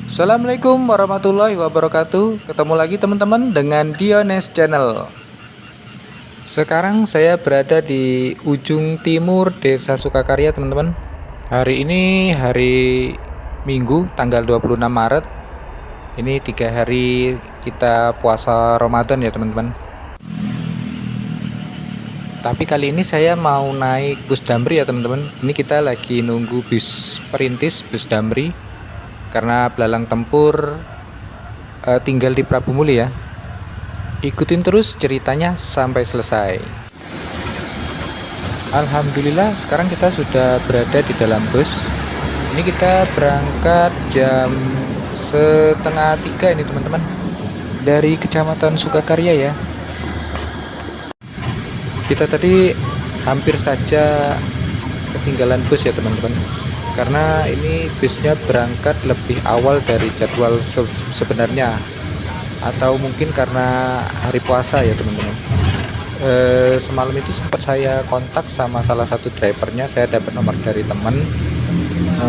Assalamualaikum warahmatullahi wabarakatuh. Ketemu lagi teman-teman dengan Diones Channel. Sekarang saya berada di ujung timur Desa Sukakarya teman-teman. Hari ini hari Minggu tanggal 26 Maret. Ini 3 hari kita puasa Ramadan ya teman-teman. Tapi kali ini saya mau naik bus Damri ya teman-teman. Ini kita lagi nunggu bis perintis, bus Damri. Karena belalang tempur tinggal di Prabu Muli ya. Ikutin terus ceritanya sampai selesai. Alhamdulillah sekarang kita sudah berada di dalam bus. Ini kita berangkat jam setengah 3 ini teman-teman, dari Kecamatan Sukakarya ya. Kita tadi hampir saja ketinggalan bus ya teman-teman, karena ini busnya berangkat lebih awal dari jadwal sebenarnya, atau mungkin karena hari puasa ya teman-teman. Semalam itu sempat saya kontak sama salah satu drivernya, saya dapat nomor dari teman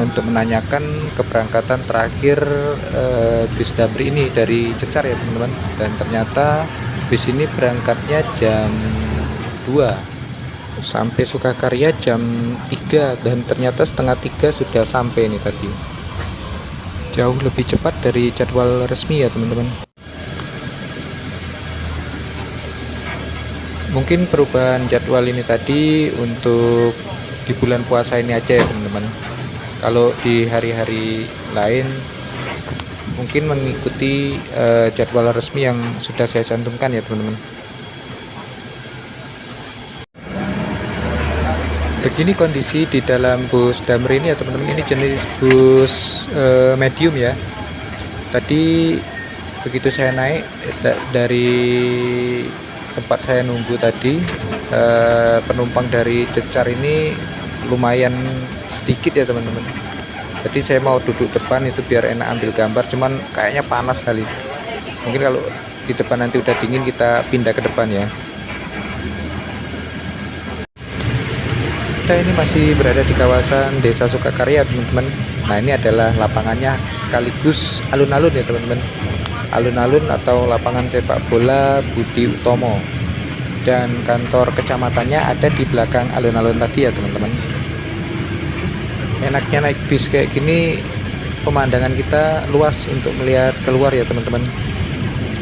untuk menanyakan keberangkatan terakhir bis Damri ini dari Cecar ya teman-teman, dan ternyata bis ini berangkatnya jam 2 sampai Sukakarya jam 3, dan ternyata setengah 3 sudah sampai ini tadi. Jauh lebih cepat dari jadwal resmi ya teman-teman. Mungkin perubahan jadwal ini tadi untuk di bulan puasa ini aja ya teman-teman. Kalau di hari-hari lain mungkin mengikuti jadwal resmi yang sudah saya cantumkan ya teman-teman. Begini kondisi di dalam bus Damri ini ya teman-teman. Ini jenis bus medium ya. Tadi begitu saya naik dari tempat saya nunggu tadi, penumpang dari Cecar ini lumayan sedikit ya teman-teman. Jadi saya mau duduk depan itu biar enak ambil gambar, cuman kayaknya panas sekali. Mungkin kalau di depan nanti udah dingin kita pindah ke depan ya. Kita ini masih berada di kawasan Desa Sukakarya teman-teman. Nah ini adalah lapangannya sekaligus alun-alun ya teman-teman. Alun-alun atau lapangan sepak bola Budi Utomo, dan kantor kecamatannya ada di belakang alun-alun tadi ya teman-teman. Enaknya naik bis kayak gini, pemandangan kita luas untuk melihat keluar ya teman-teman.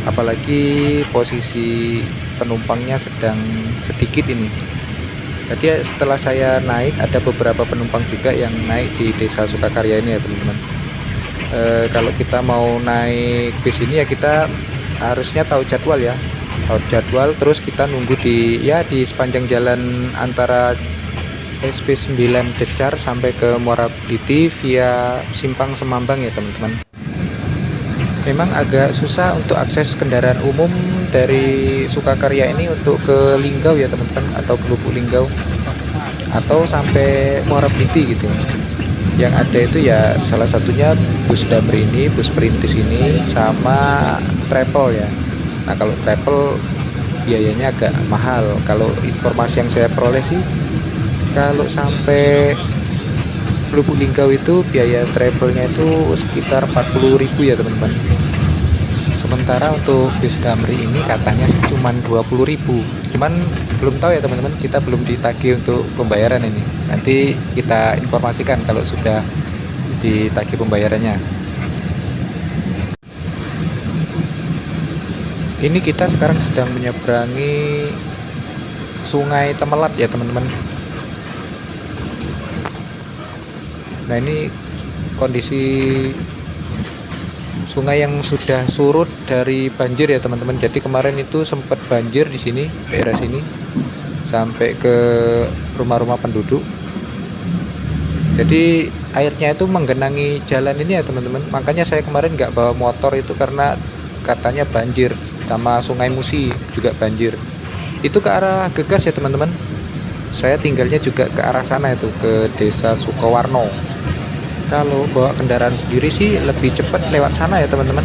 Apalagi posisi penumpangnya sedang sedikit ini. Jadi setelah saya naik, ada beberapa penumpang juga yang naik di Desa Sukakarya ini ya teman-teman. Kalau kita mau naik bis ini ya kita harusnya tahu jadwal ya, tahu jadwal, terus kita nunggu di sepanjang jalan antara SP 9 Cecar sampai ke Muara Bliti via Simpang Semambang ya teman-teman. Memang agak susah untuk akses kendaraan umum dari Sukakarya ini untuk ke Linggau ya teman-teman, atau ke Lubuk Linggau, atau sampai Muara Bliti gitu. Yang ada itu ya salah satunya bus Damri ini, bus perintis ini, sama travel ya. Nah kalau travel biayanya agak mahal. Kalau informasi yang saya peroleh sih, kalau sampai Lubuk Linggau itu biaya travelnya itu sekitar 40.000 ya teman-teman. Sementara untuk bis Damri ini katanya cuma 20.000. Cuman belum tahu ya teman-teman, kita belum ditagih untuk pembayaran ini. Nanti kita informasikan kalau sudah ditagih pembayarannya. Ini kita sekarang sedang menyeberangi Sungai Temelat ya teman-teman. Nah ini kondisi sungai yang sudah surut dari banjir ya teman-teman. Jadi kemarin itu sempat banjir di sini, daerah sini, sampai ke rumah-rumah penduduk. Jadi airnya itu menggenangi jalan ini ya teman-teman. Makanya saya kemarin nggak bawa motor itu karena katanya banjir, sama Sungai Musi juga banjir. Itu ke arah Gegas ya teman-teman. Saya tinggalnya juga ke arah sana itu, ke Desa Sukowarno. Kalau bawa kendaraan sendiri sih lebih cepat lewat sana ya teman-teman.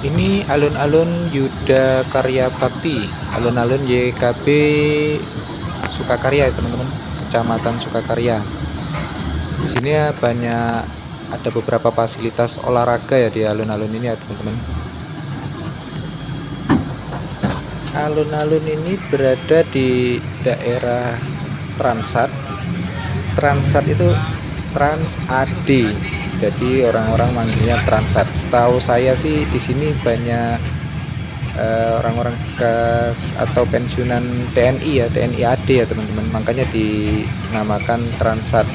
Ini alun-alun Yuda Karya Bakti, alun-alun YKB Sukakarya ya teman-teman, Kecamatan Sukakarya. Di sini ya banyak, ada beberapa fasilitas olahraga ya di alun-alun ini ya teman-teman. Alun-alun ini berada di daerah Transat. Transat itu Trans AD. Jadi orang-orang manggilnya Transat. Setahu saya sih di sini banyak orang-orang bekas atau pensiunan TNI ya, TNI AD ya teman-teman. Makanya dinamakan Transat.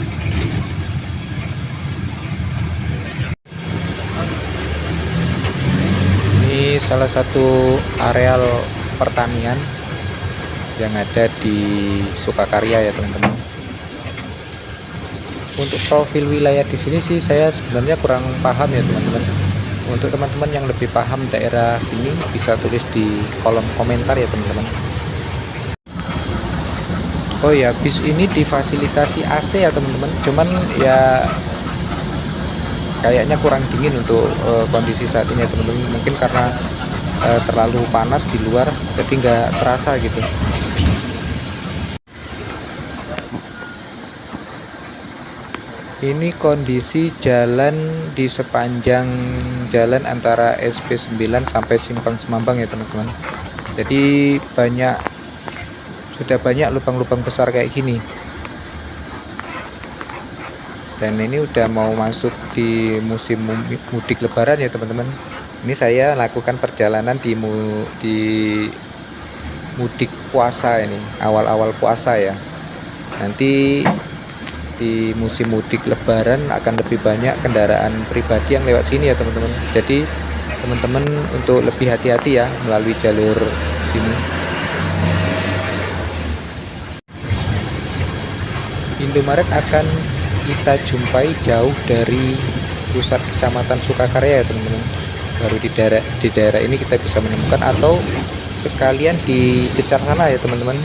Ini salah satu areal pertanian yang ada di Sukakarya ya teman-teman. Untuk profil wilayah di sini sih saya sebenarnya kurang paham ya teman-teman. Untuk teman-teman yang lebih paham daerah sini bisa tulis di kolom komentar ya teman-teman. Oh ya, bis ini difasilitasi AC ya teman-teman. Cuman ya kayaknya kurang dingin untuk kondisi saat ini ya teman-teman. Mungkin karena terlalu panas di luar, jadi nggak terasa gitu. Ini kondisi jalan di sepanjang jalan antara SP9 sampai Simpang Semambang ya teman-teman. Jadi sudah banyak lubang-lubang besar kayak gini. Dan ini udah mau masuk di musim mudik lebaran ya teman-teman. Ini saya lakukan perjalanan di mudik puasa ini, awal-awal puasa ya. Nanti di musim mudik lebaran akan lebih banyak kendaraan pribadi yang lewat sini ya teman-teman. Jadi teman-teman untuk lebih hati-hati ya melalui jalur sini. Indomaret akan kita jumpai jauh dari pusat kecamatan Sukakarya ya teman-teman. Baru di daerah ini kita bisa menemukan, atau sekalian di Cecar sana ya teman-teman.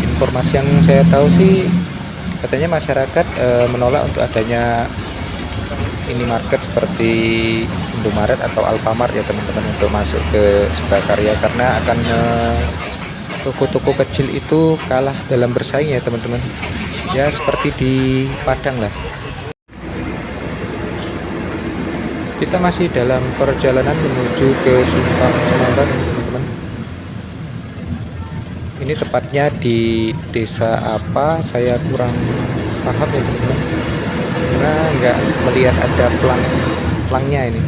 Informasi yang saya tahu sih katanya masyarakat menolak untuk adanya ini market seperti Indomaret atau Alfamart ya teman-teman untuk masuk ke Sukakarya, karena akan toko-toko kecil itu kalah dalam bersaing ya teman-teman. Ya seperti di Padang lah. Kita masih dalam perjalanan menuju ke Simpang Semambang teman-teman. Ini tepatnya di desa apa saya kurang paham ya teman-teman, karena nggak melihat ada pelangnya ini.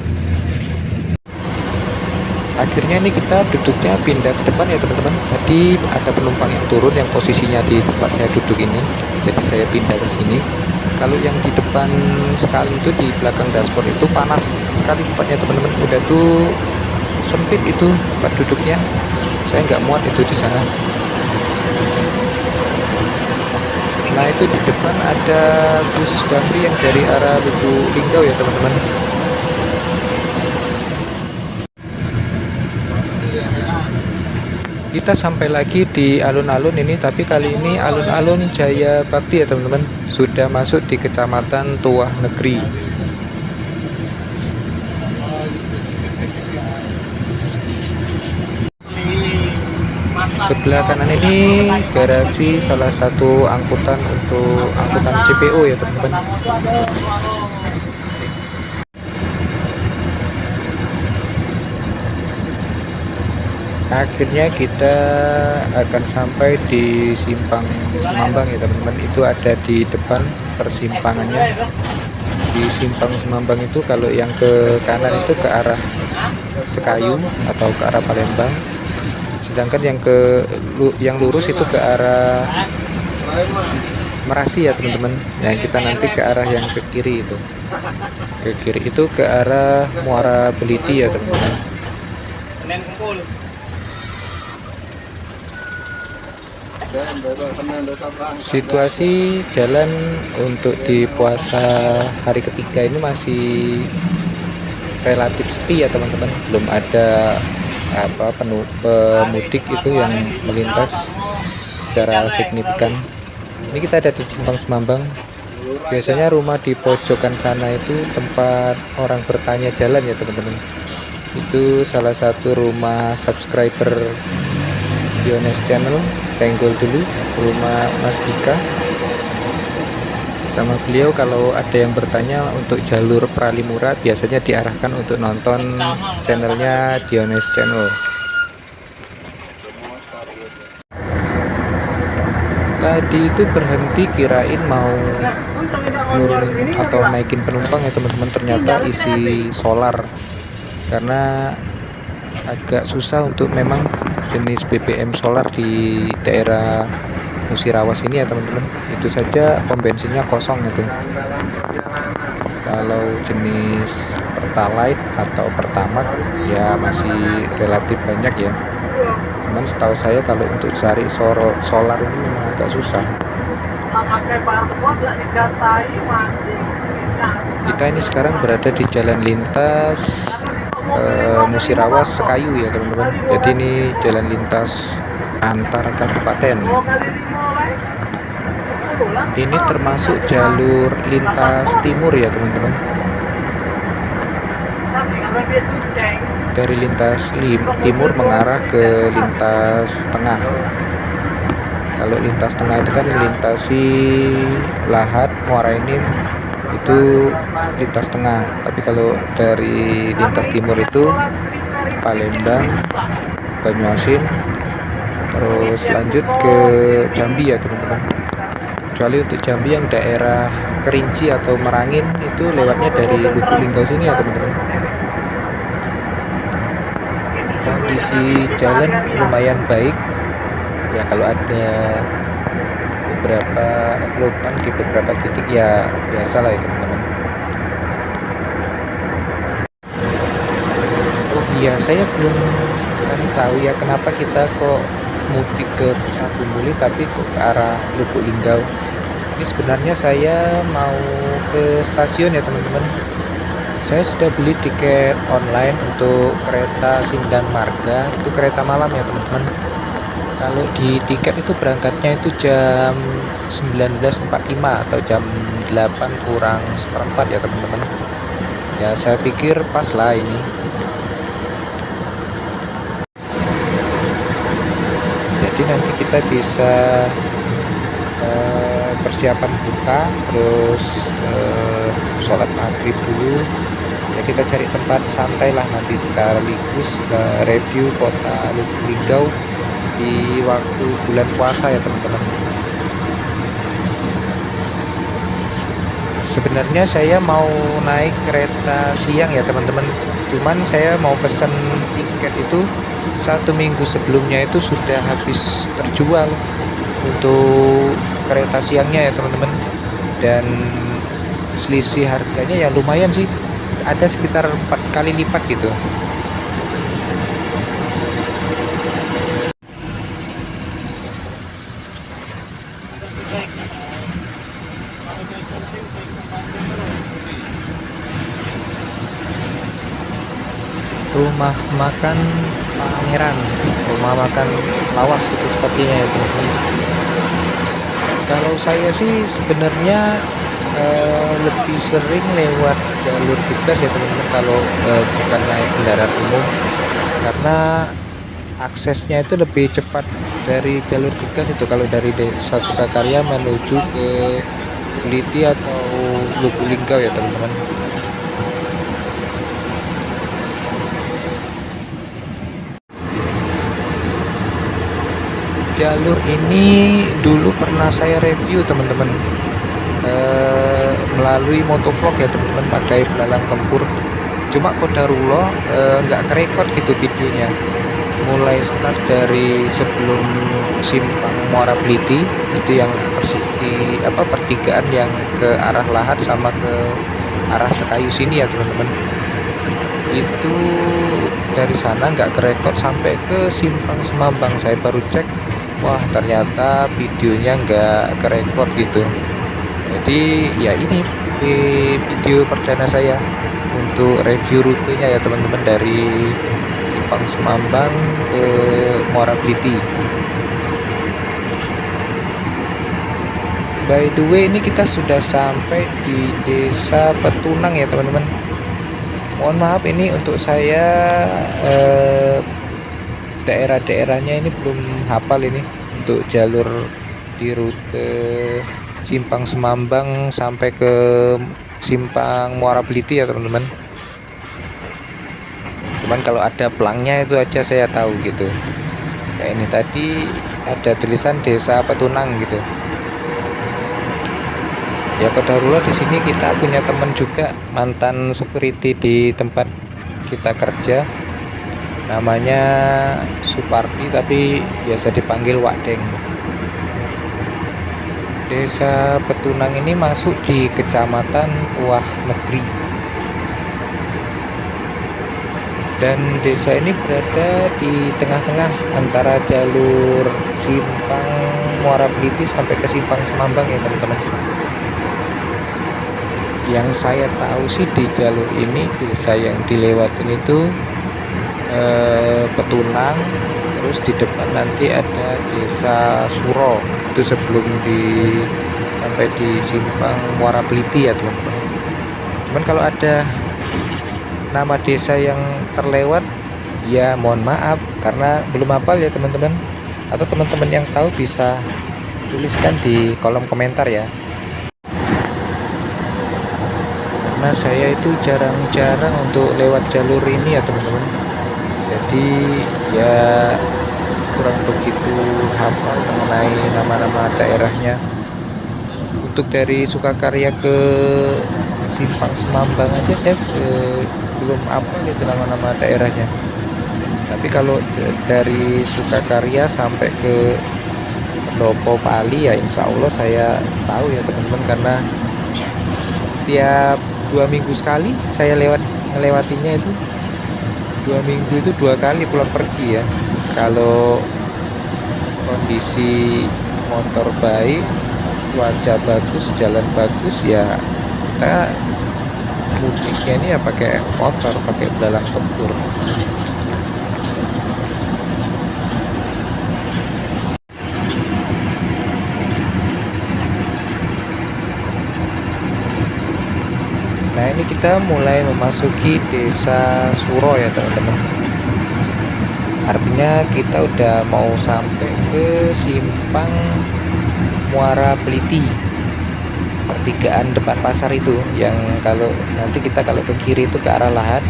Akhirnya ini kita duduknya pindah ke depan ya teman-teman. Tadi ada penumpang yang turun yang posisinya di tempat saya duduk ini, jadi saya pindah ke sini. Kalau yang di depan sekali itu di belakang dashboard itu panas sekali tempatnya teman-teman. Udah tuh sempit itu tempat duduknya, saya nggak muat itu di sana. Nah itu di depan ada bus Damri yang dari arah Lubuk Linggau ya teman-teman. Kita sampai lagi di alun-alun ini, tapi kali ini alun-alun Jaya Bakti ya teman-teman. Sudah masuk di Kecamatan Tuah Negeri. Sebelah kanan ini garasi salah satu angkutan untuk angkutan CPO ya teman-teman. Akhirnya kita akan sampai di Simpang Semambang ya teman-teman. Itu ada di depan persimpangannya. Di Simpang Semambang itu kalau yang ke kanan itu ke arah Sekayu atau ke arah Palembang. Sedangkan yang lurus itu ke arah Merasi ya teman-teman. Yang kita nanti ke arah yang ke kiri itu. Ke kiri itu ke arah Muara Beliti ya teman-teman. Situasi jalan untuk di puasa hari ketiga ini masih relatif sepi ya teman-teman. Belum ada pemudik itu yang melintas secara signifikan. Ini kita ada di Simpang Semambang. Biasanya rumah di pojokan sana itu tempat orang bertanya jalan ya teman-teman. Itu salah satu rumah subscriber Yones Channel. senggol dulu rumah Mas Dika sama beliau. Kalau ada yang bertanya untuk jalur Pralimura, biasanya diarahkan untuk nonton channelnya Diones Channel. Tadi itu berhenti, kirain mau nurunin atau naikin penumpang ya teman-teman, ternyata isi solar. Karena agak susah untuk memang jenis BBM solar di daerah Musirawas ini ya teman-teman. Itu saja pom bensinnya kosong itu. Kalau jenis Pertalite atau Pertamax ya masih relatif banyak ya. Cuman setahu saya kalau untuk cari solar ini memang agak susah. Kita ini sekarang berada di jalan lintas Musirawas Sekayu ya teman-teman. Jadi ini jalan lintas antar kabupaten. Ini termasuk jalur lintas timur ya teman-teman. Dari lintas timur mengarah ke lintas tengah. Kalau lintas tengah itu kan melintasi Lahat, Muara Enim, itu lintas tengah. Tapi kalau dari lintas timur itu Palembang, Banyuasin, terus lanjut ke Jambi ya teman-teman. Kecuali untuk Jambi yang daerah Kerinci atau Merangin itu lewatnya dari Lubuk Linggau sini ya teman-teman. Kondisi jalan lumayan baik ya, kalau ada beberapa lubang di beberapa titik ya biasa lah ya teman-teman. Oh iya, saya belum kasih tahu ya kenapa kita kok mudik ke Prabu Muli tapi kok ke arah Lubuk Linggau. Ini sebenarnya saya mau ke stasiun ya teman-teman. Saya sudah beli tiket online untuk kereta Sindang Marga, itu kereta malam ya teman-teman. Kalau di tiket itu berangkatnya itu jam 19.45 atau jam 8 kurang seperempat ya teman-teman. Ya saya pikir pas lah ini. Jadi nanti kita bisa persiapan buka, terus sholat maghrib dulu ya, kita cari tempat santai lah nanti sekaligus review kota Lubuk Linggau di waktu bulan puasa ya teman-teman. Sebenarnya saya mau naik kereta siang ya teman-teman, cuman saya mau pesan tiket itu 1 minggu sebelumnya itu sudah habis terjual untuk kereta siangnya ya teman-teman, dan selisih harganya ya lumayan sih, ada sekitar 4 kali lipat gitu. Rumah makan Pangeran, rumah makan lawas itu sepertinya ya teman-teman. Kalau saya sih sebenarnya lebih sering lewat jalur Bigdas ya teman-teman, kalau bukan naik kendaraan umum, karena aksesnya itu lebih cepat dari jalur Bigdas itu. Kalau dari Desa Sukakarya menuju ke Peliti atau Lubuk Linggau ya teman-teman. Jalur ini dulu pernah saya review teman-teman, melalui motovlog ya teman-teman, pakai belalang tempur. Cuma kodarullah nggak kerekod gitu videonya, mulai start dari sebelum simpang Muara Peliti itu yang pertigaan yang ke arah Lahat sama ke arah Sekayu sini ya teman-teman. Itu dari sana nggak kerekod sampai ke simpang Semambang. Saya baru cek, wah ternyata videonya nggak kerekod gitu. Jadi ya ini video perdana saya untuk review rutenya ya teman-teman, dari simpang Semambang ke Muara Peliti. By the way, ini kita sudah sampai di Desa Petunang ya teman-teman. Mohon maaf ini untuk saya daerah-daerahnya ini belum hafal ini. untuk jalur di rute Simpang Semambang sampai ke Simpang Muara Beliti ya teman-teman. Cuman kalau ada pelangnya itu aja saya tahu gitu. Kayak ini tadi ada tulisan Desa Petunang gitu. Ya kodarullah di sini kita punya teman juga mantan security di tempat kita kerja. Namanya Suparti tapi biasa dipanggil Wadeng. Desa Petunang ini masuk di Kecamatan Puah Negeri. Dan desa ini berada di tengah-tengah antara jalur Simpang Muara Beliti sampai ke Simpang Semambang ya teman-teman. Yang saya tahu sih di jalur ini desa yang dilewatin itu Petunang, terus di depan nanti ada Desa Suro, itu sebelum sampai di Simpang Muara Beliti ya teman-teman. Cuman kalau ada nama desa yang terlewat ya mohon maaf karena belum hafal ya teman-teman, atau teman-teman yang tahu bisa tuliskan di kolom komentar ya, karena saya itu jarang-jarang untuk lewat jalur ini ya teman-teman, jadi ya kurang begitu hafal mengenai nama-nama daerahnya. Untuk dari Sukakarya ke Simpang Semambang aja saya belum hafal itu nama-nama daerahnya. Tapi kalau dari Sukakarya sampai ke Pendopo Pali ya insya Allah saya tahu ya teman-teman, karena setiap 2 minggu sekali saya melewatinya itu. 2 minggu itu 2 kali pulang pergi ya. Kalau kondisi motor baik, cuaca bagus, jalan bagus ya kita mudiknya ini ya pakai motor, pakai belalang tempur. Nah ini kita mulai memasuki Desa Suro ya teman-teman. Artinya kita udah mau sampai ke Simpang Muara Beliti, pertigaan depan pasar itu, yang kalau nanti kita kalau ke kiri itu ke arah Lahat,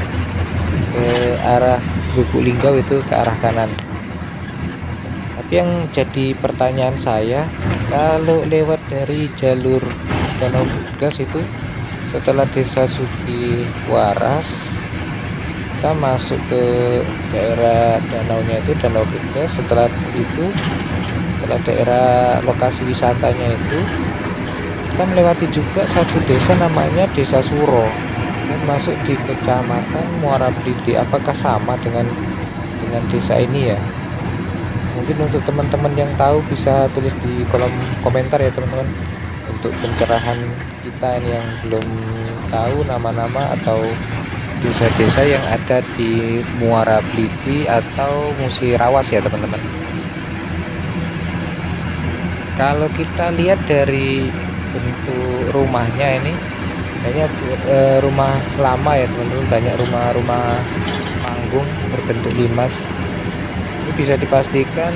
ke arah Lubuk Linggau itu ke arah kanan. Tapi yang jadi pertanyaan saya, kalau lewat dari jalur Danau Gas itu setelah Desa Sugiwaras kita masuk ke daerah danaunya itu Danau Gas, setelah daerah lokasi wisatanya itu kita melewati juga satu desa namanya Desa Suro dan masuk di Kecamatan Muara Beliti. Apakah sama dengan desa ini ya? Mungkin untuk teman-teman yang tahu bisa tulis di kolom komentar ya teman-teman, untuk pencerahan kita ini yang belum tahu nama-nama atau desa-desa yang ada di Muara Beliti atau Musirawas ya teman-teman. Kalau kita lihat dari bentuk rumahnya ini kayaknya rumah lama ya teman-teman, banyak rumah-rumah panggung berbentuk limas. Ini bisa dipastikan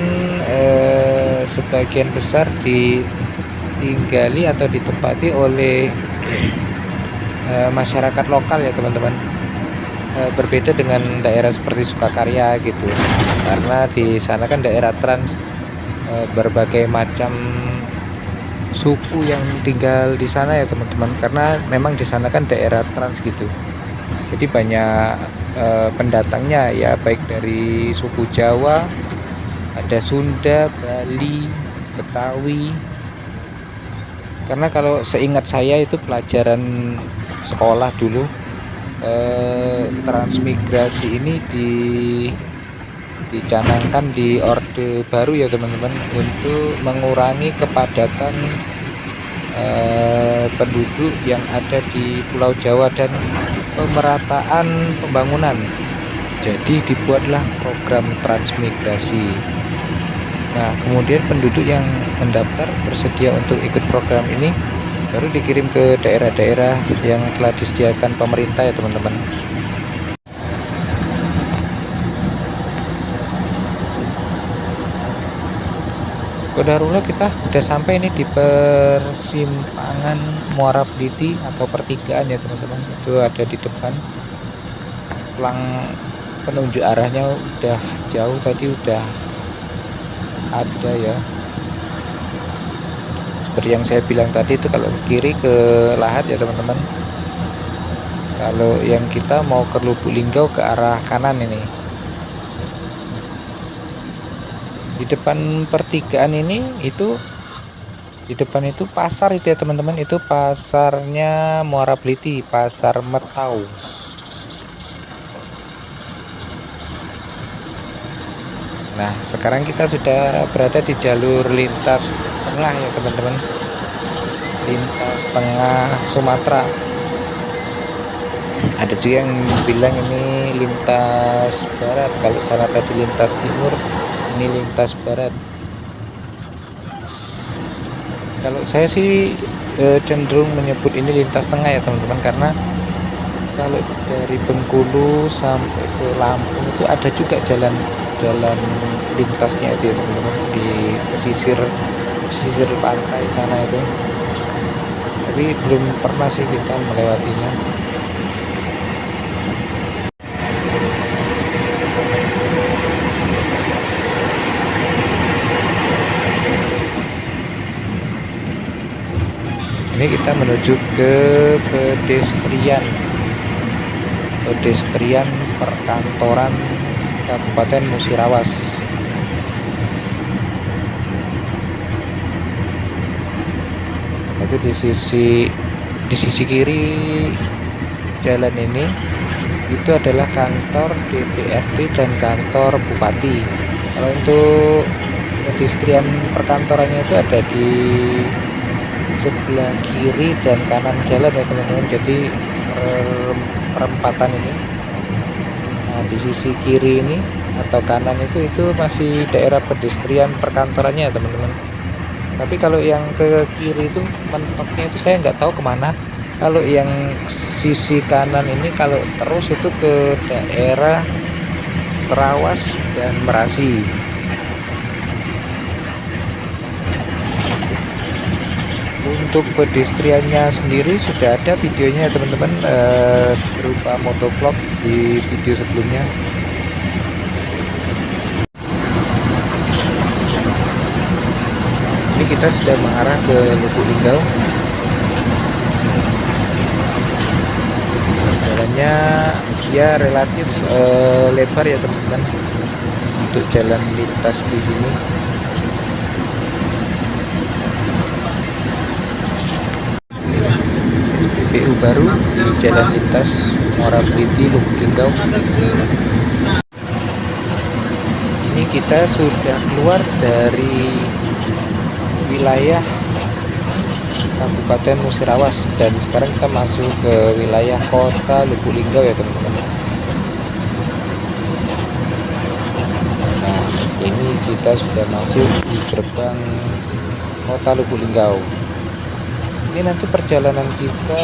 sebagian besar ditinggali atau ditempati oleh masyarakat lokal ya teman-teman. Berbeda dengan daerah seperti Sukakarya gitu, karena di sana kan daerah trans, berbagai macam suku yang tinggal di sana ya teman-teman, karena memang di sana kan daerah trans gitu, jadi banyak pendatangnya ya, baik dari suku Jawa, ada Sunda, Bali, Betawi. Karena kalau seingat saya itu pelajaran sekolah dulu, transmigrasi ini dicanangkan di Orde Baru ya teman-teman, untuk mengurangi kepadatan penduduk yang ada di Pulau Jawa dan pemerataan pembangunan. Jadi dibuatlah program transmigrasi. Nah kemudian penduduk yang mendaftar bersedia untuk ikut program ini baru dikirim ke daerah-daerah yang telah disediakan pemerintah ya teman-teman. Qadarullah kita udah sampai ini di persimpangan Muara Bliti atau pertigaan ya teman-teman. Itu ada di depan. Pelang penunjuk arahnya udah jauh, tadi udah ada ya. Seperti yang saya bilang tadi, itu kalau ke kiri ke Lahat ya teman-teman. Kalau yang kita mau ke Lubuk Linggau ke arah kanan ini. Di depan pertigaan ini itu, di depan itu pasar itu ya teman-teman. Itu pasarnya Muara Bliti, pasar Metau. Nah, sekarang kita sudah berada di jalur lintas tengah ya teman-teman. Lintas tengah Sumatera. Ada juga yang bilang ini lintas barat. Kalau sana tadi lintas timur, ini lintas barat. Kalau saya sih cenderung menyebut ini lintas tengah ya teman-teman, karena kalau dari Bengkulu sampai ke Lampung itu ada juga jalan lintasnya itu ya teman-teman, di pesisir pantai sana itu, tapi belum pernah sih kita melewatinya. Ini kita menuju ke pedestrian perkantoran Kabupaten Musirawas. Itu di sisi kiri jalan ini itu adalah kantor DPRD dan kantor Bupati. Kalau untuk pedestrian perkantorannya itu ada di sebelah kiri dan kanan jalan ya teman-teman. Jadi perempatan ini. Nah, di sisi kiri ini atau kanan itu masih daerah pedestrian perkantorannya ya teman-teman. Tapi kalau yang ke kiri itu mentoknya itu saya nggak tahu kemana. Kalau yang sisi kanan ini kalau terus itu ke daerah Terawas dan Merasi. Untuk pedestriannya sendiri sudah ada videonya ya teman-teman, berupa motovlog di video sebelumnya. Ini kita sudah mengarah ke Lubuk Linggau. Jalannya ya relatif lebar ya teman-teman untuk jalan lintas di sini. SPBU baru di jalan lintas Muara Bliti Lubuk Linggau. Ini kita sudah keluar dari wilayah Kabupaten Musirawas dan sekarang kita masuk ke wilayah kota Lubuk Linggau ya teman-teman. Nah, ini kita sudah masuk di gerbang kota Lubuk Linggau. Ini nanti perjalanan kita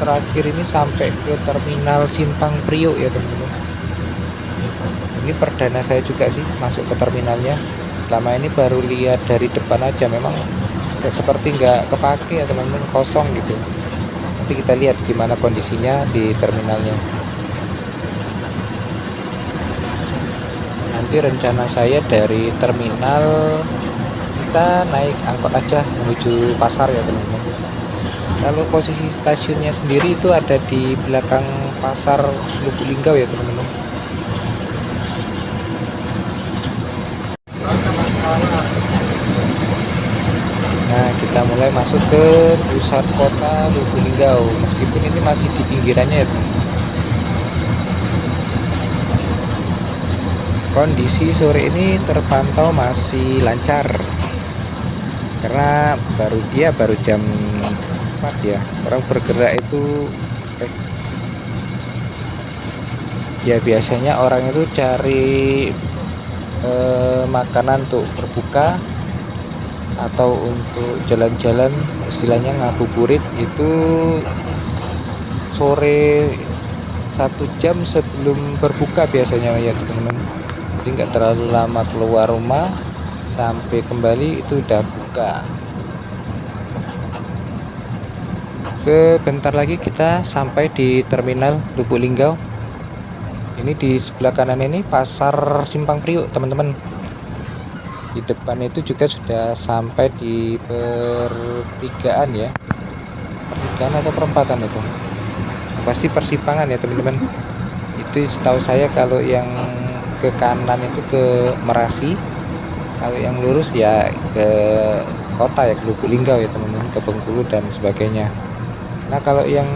terakhir ini sampai ke terminal Simpang Priok ya teman-teman. Ini perdana saya juga sih masuk ke terminalnya. Selama ini baru lihat dari depan aja, memang seperti nggak kepake ya teman-teman, kosong gitu. Nanti kita lihat gimana kondisinya di terminalnya. Nanti rencana saya dari terminal kita naik angkot aja menuju pasar ya teman-teman. Kalau posisi stasiunnya sendiri itu ada di belakang pasar Lubuk Linggau ya teman-teman. Nah, kita mulai masuk ke pusat kota Lubuk Linggau, meskipun ini masih di pinggirannya ya teman-teman. Kondisi sore ini terpantau masih lancar karena baru jam 4 ya. Orang bergerak itu ya biasanya orang itu cari makanan untuk berbuka atau untuk jalan-jalan, istilahnya ngabuburit itu sore 1 jam sebelum berbuka biasanya ya teman-teman. Jadi nggak terlalu lama keluar rumah, sampai kembali itu udah buka. Sebentar lagi kita sampai di terminal Lubuk Linggau. Ini di sebelah kanan ini pasar Simpang Priuk teman-teman. Di depan itu juga sudah sampai di pertigaan ya, pertigaan atau perempatan itu, pasti persimpangan ya teman-teman. Itu setahu saya kalau yang ke kanan itu ke Merasi, kalau yang lurus ya ke kota ya, ke Lubuk Linggau ya teman-teman, ke Bengkulu dan sebagainya. Nah kalau yang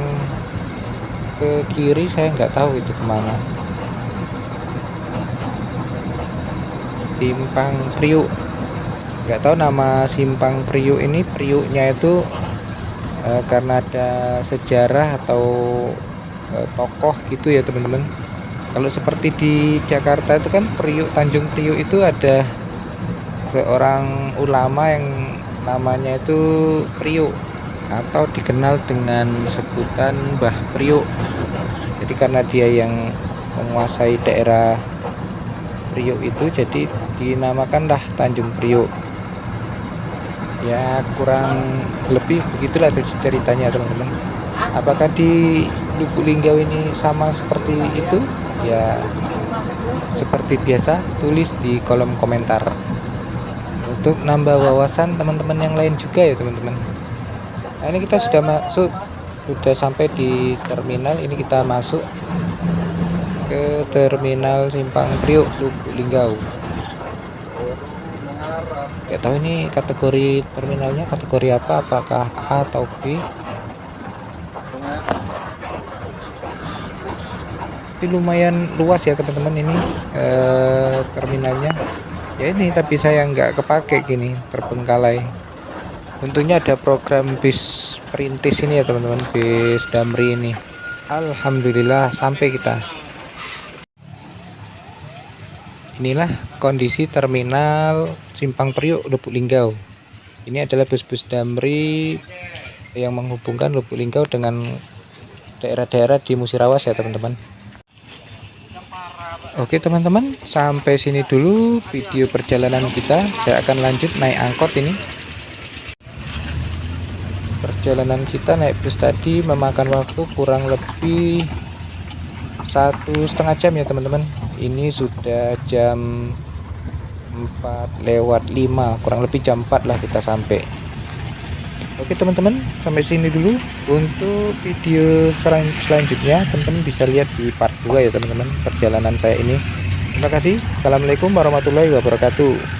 ke kiri saya nggak tahu itu kemana. Simpang Priuk, nggak tahu nama Simpang Priuk ini, Priuknya itu karena ada sejarah atau tokoh gitu ya teman-teman. Kalau seperti di Jakarta itu kan Priuk, Tanjung Priuk itu ada seorang ulama yang namanya itu Priuk atau dikenal dengan sebutan Mbah Priuk. Jadi karena dia yang menguasai daerah Priuk itu, jadi dinamakanlah Tanjung Priuk. Ya kurang lebih begitulah ceritanya teman-teman. Apakah di Lubuk Linggau ini sama seperti itu? Ya seperti biasa, tulis di kolom komentar untuk nambah wawasan teman-teman yang lain juga ya teman-teman. Nah ini kita sudah masuk, sudah sampai di terminal. Ini kita masuk ke terminal Simpang Priuk Lubuk Linggau. Gak tahu ini kategori terminalnya kategori apa, apakah A atau B. Tapi lumayan luas ya teman-teman ini terminalnya. Ya ini tapi saya nggak kepake gini, terbengkalai. Untungnya ada program bis perintis ini ya teman-teman, bis Damri ini. Alhamdulillah sampai kita. Inilah kondisi terminal Simpang Priuk Lubuk Linggau. Ini adalah bus-bus Damri yang menghubungkan Lubuk Linggau dengan daerah-daerah di Musirawas ya teman-teman. Oke teman-teman, sampai sini dulu video perjalanan kita. Saya akan lanjut naik angkot ini. Perjalanan kita naik bus tadi memakan waktu kurang lebih 1,5 jam ya teman-teman. Ini sudah jam 4:05, kurang lebih jam 4 lah kita sampai. Oke teman-teman, sampai sini dulu untuk video selanjutnya. Teman-teman bisa lihat di part 2 ya teman-teman, perjalanan saya ini. Terima kasih. Assalamualaikum warahmatullahi wabarakatuh.